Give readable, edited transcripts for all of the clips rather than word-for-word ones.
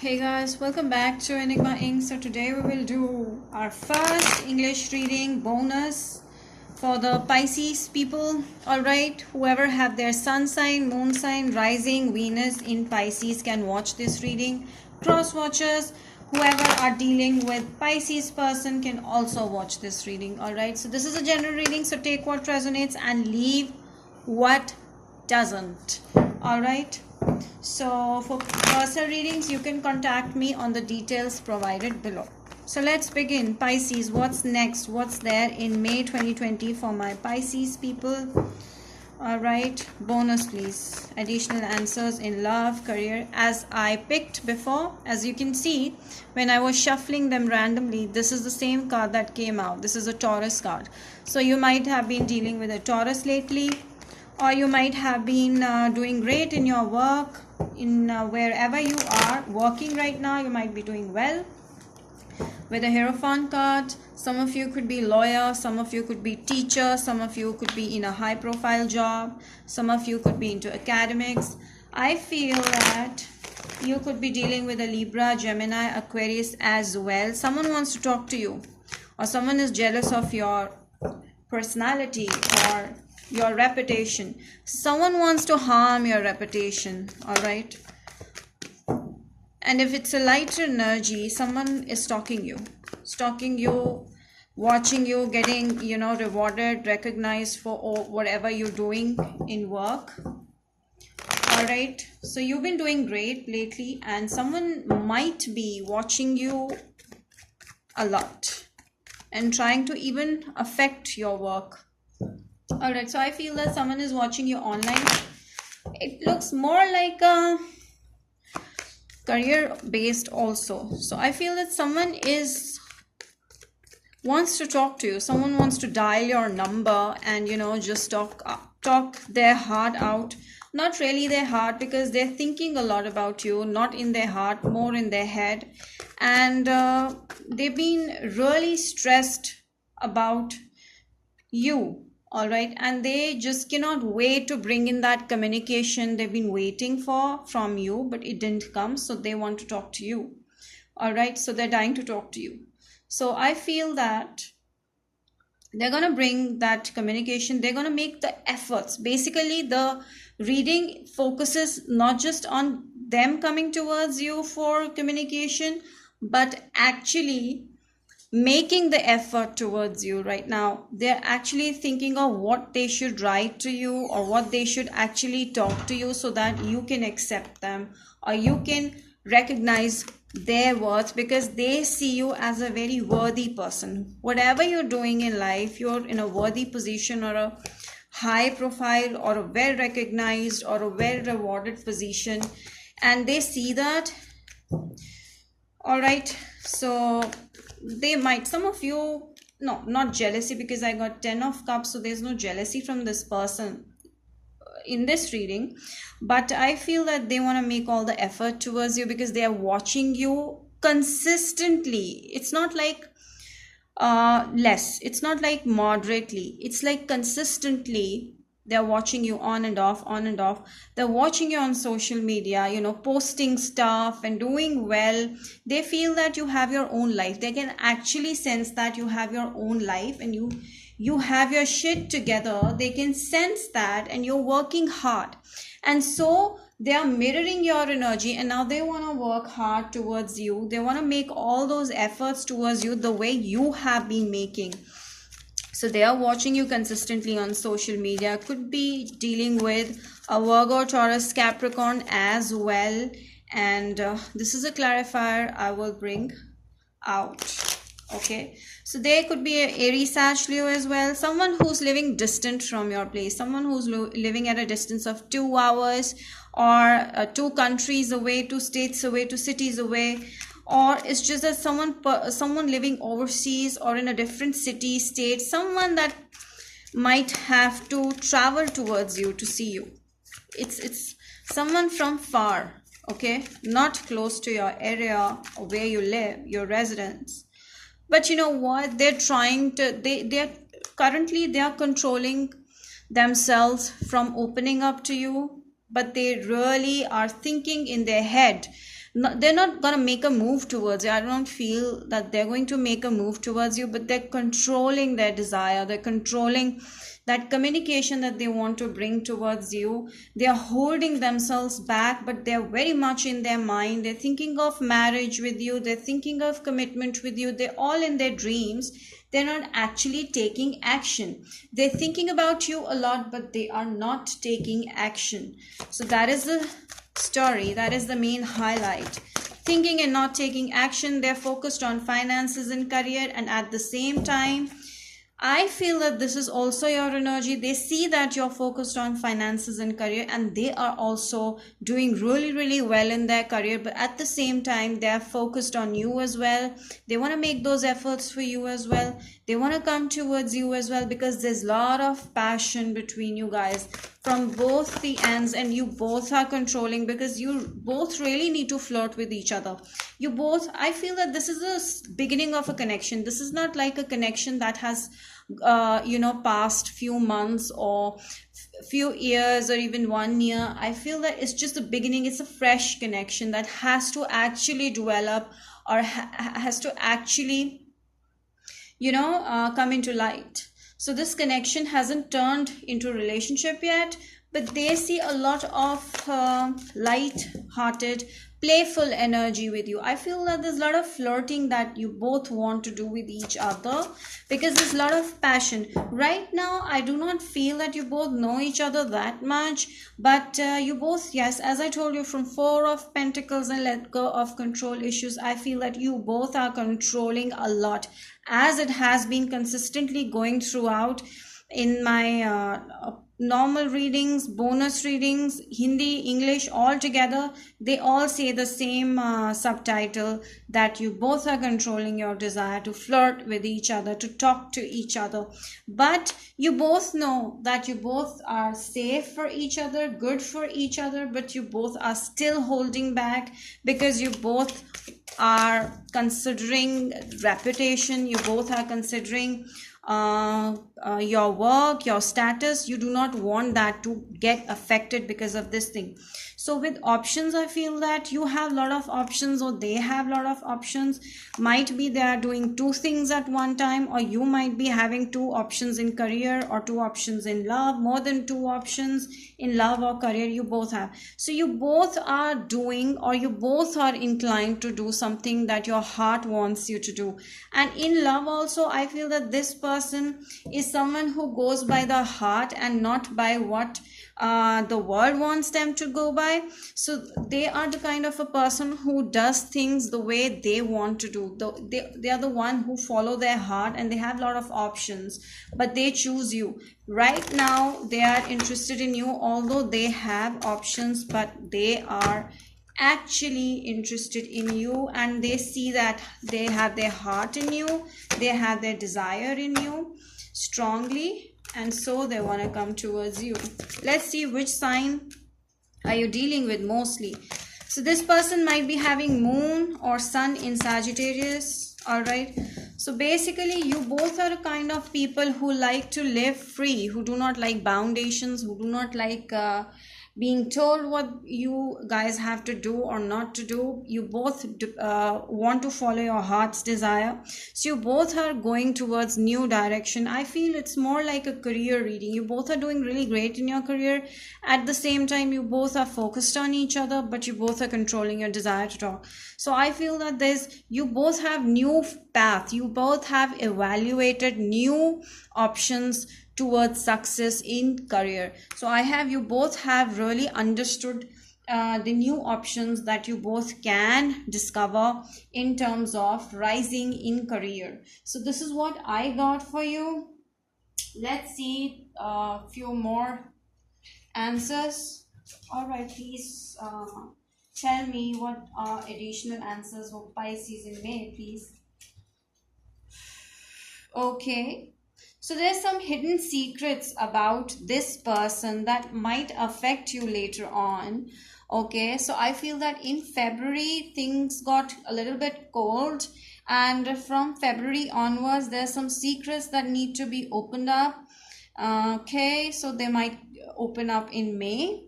Hey guys, welcome back to Enigma Inc. So today we will do our first English reading bonus for the Pisces people. Alright, whoever have their sun sign, moon sign, rising, Venus in Pisces can watch this reading. Cross watchers, whoever are dealing with Pisces person can also watch this reading. Alright, so this is a general reading, so take what resonates and leave what doesn't. Alright. So for personal readings, you can contact me on the details provided below. So let's begin. Pisces, what's next? What's there in May 2020 for my Pisces people? Alright, bonus please. Additional answers in love, career. As I picked before, as you can see, when I was shuffling them randomly, this is the same card that came out. This is a Taurus card. So you might have been dealing with a Taurus lately, or you might have been doing great in your work, in wherever you are working right now. You might be doing well with a Hierophant card. Some of you could be lawyer, some of you could be teacher, some of you could be in a high profile job, some of you could be into academics. I feel that you could be dealing with a Libra, Gemini, Aquarius as well. Someone wants to talk to you, or someone is jealous of your personality or your reputation. Someone wants to harm your reputation. All right, and if it's a lighter energy, someone is stalking you, watching you, getting rewarded, recognized for whatever you're doing in work. All right, so you've been doing great lately, and someone might be watching you a lot and trying to even affect your work. All right, so I feel that someone is watching you online. It looks more like a career based also. So I feel that someone wants to talk to you. Someone wants to dial your number and just talk their heart out. Not really their heart, because they're thinking a lot about you. Not in their heart, more in their head. And they've been really stressed about you. All right, and they just cannot wait to bring in that communication they've been waiting for from you, but it didn't come, so they want to talk to you. All right, so they're dying to talk to you. So I feel that they're going to bring that communication. They're going to make the efforts. Basically, the reading focuses not just on them coming towards you for communication, but actually making the effort towards you. Right now they're actually thinking of what they should write to you, or what they should actually talk to you, so that you can accept them, or you can recognize their worth, because they see you as a very worthy person. Whatever you're doing in life, you're in a worthy position, or a high profile, or a well recognized, or a well rewarded position, and they see that. All right, so they might, some of you, no, not jealousy, because I got 10 of cups, so there's no jealousy from this person in this reading, but I feel that they want to make all the effort towards you, because they are watching you consistently. It's not like less, it's not like moderately, it's like consistently. They're watching you on and off, on and off. They're watching you on social media, posting stuff and doing well. They feel that you have your own life. They can actually sense that you have your own life, and you have your shit together. They can sense that, and you're working hard. And so they are mirroring your energy, and now they want to work hard towards you. They want to make all those efforts towards you the way you have been making. So they are watching you consistently on social media. Could be dealing with a Virgo, Taurus, Capricorn as well. And this is a clarifier I will bring out. Okay, so there could be a Aries, Sag, Leo as well. Someone who's living distant from your place. Someone who's living at a distance of 2 hours, or 2 countries away, 2 states away, 2 cities away. Or it's just that someone living overseas, or in a different city, state, someone that might have to travel towards you to see you. It's someone from far, okay, not close to your area or where you live, your residence. But you know what, they're trying to, they're currently, they are controlling themselves from opening up to you, but they really are thinking in their head they're not going to make a move towards you. I don't feel that they're going to make a move towards you, but they're controlling their desire. They're controlling that communication that they want to bring towards you. They are holding themselves back, but they're very much in their mind. They're thinking of marriage with you. They're thinking of commitment with you. They're all in their dreams. They're not actually taking action. They're thinking about you a lot, but they are not taking action. So that is the story. That is the main highlight. Thinking and not taking action. They're focused on finances and career, and at the same time, I feel that this is also your energy. They see that you're focused on finances and career, and they are also doing really, really well in their career. But at the same time, they are focused on you as well. They want to make those efforts for you as well. They want to come towards you as well, because there's a lot of passion between you guys from both the ends, and you both are controlling, because you both really need to flirt with each other. You both, I feel that this is the beginning of a connection. This is not like a connection that has past few months or few years or even 1 year. I feel that it's just the beginning. It's a fresh connection that has to actually develop, or has to actually come into light. So this connection hasn't turned into a relationship yet, but they see a lot of light-hearted, playful energy with you. I feel that there's a lot of flirting that you both want to do with each other, because there's a lot of passion. Right now, I do not feel that you both know each other that much, but you both, yes, as I told you, from Four of Pentacles and let go of control issues, I feel that you both are controlling a lot, as it has been consistently going throughout in my normal readings, bonus readings, Hindi, English, all together. They all say the same subtitle, that you both are controlling your desire to flirt with each other, to talk to each other. But you both know that you both are safe for each other, good for each other, but you both are still holding back, because you both are considering reputation. You both are considering your work, your status. You do not want that to get affected because of this thing. So with options, I feel that you have a lot of options, or they have a lot of options. Might be they are doing two things at one time, or you might be having two options in career, or two options in love, more than two options in love or career you both have. So you both are doing, or you both are inclined to do something that your heart wants you to do. And in love also, I feel that this person is someone who goes by the heart and not by what the world wants them to go by. So they are the kind of a person who does things the way they want to do. They are the one who follow their heart, and they have a lot of options, but they choose you. Right now, they are interested in you, although they have options, but they are actually interested in you, and they see that they have their heart in you, they have their desire in you strongly, and so they want to come towards you. Let's see which sign are you dealing with mostly. So this person might be having moon or sun in Sagittarius. All right, so basically you both are a kind of people who like to live free, who do not like foundations, who do not like being told what you guys have to do or not to do. You both want to follow your heart's desire. So you both are going towards new direction. I feel it's more like a career reading. You both are doing really great in your career. At the same time, you both are focused on each other, but you both are controlling your desire to talk. So I feel that you both have new path. You both have evaluated new options towards success in career. So I have, you both have really understood the new options that you both can discover in terms of rising in career. So this is what I got for you. Let's see a few more answers. All right, please tell me what are additional answers for Pisces in May, please. Okay, so there's some hidden secrets about this person that might affect you later on. Okay, so I feel that in February things got a little bit cold, and from February onwards there's some secrets that need to be opened up. Okay, so they might open up in May.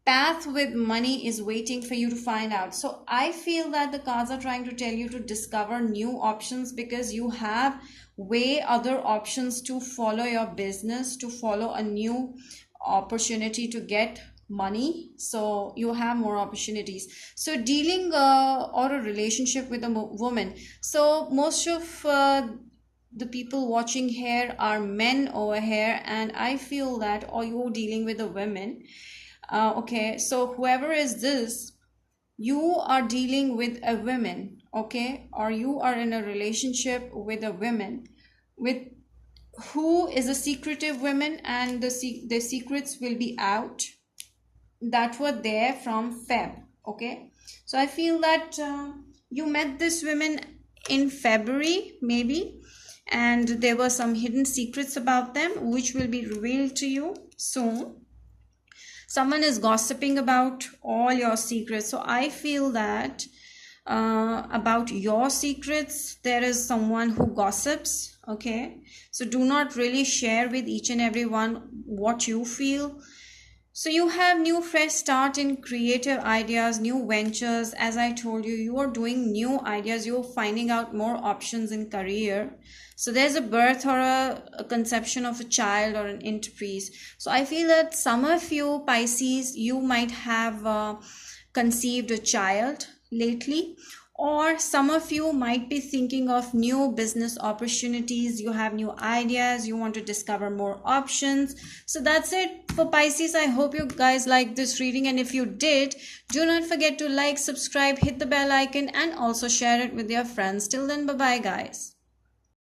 path with money is waiting for you to find out. So I feel that the cards are trying to tell you to discover new options, because you have way other options to follow your business, to follow a new opportunity to get money. So you have more opportunities. So dealing or a relationship with a woman. So most of the people watching here are men over here, and I feel that, or you're dealing with a woman. Okay, so whoever is this, you are dealing with a woman, okay, or you are in a relationship with a woman with who is a secretive woman, and the secrets will be out that were there from Feb. Okay, so I feel that you met this woman in February maybe, and there were some hidden secrets about them which will be revealed to you soon. Someone is gossiping about all your secrets. So I feel that about your secrets, there is someone who gossips. Okay, so do not really share with each and every one what you feel. So you have new fresh start in creative ideas, new ventures. As I told you, you are doing new ideas, you're finding out more options in career. So there's a birth or a conception of a child or an enterprise. So I feel that some of you Pisces, you might have conceived a child lately, or some of you might be thinking of new business opportunities. You have new ideas, you want to discover more options. So that's it for Pisces. I hope you guys like this reading, and if you did, do not forget to like, subscribe, hit the bell icon, and also share it with your friends. Till then, bye bye guys.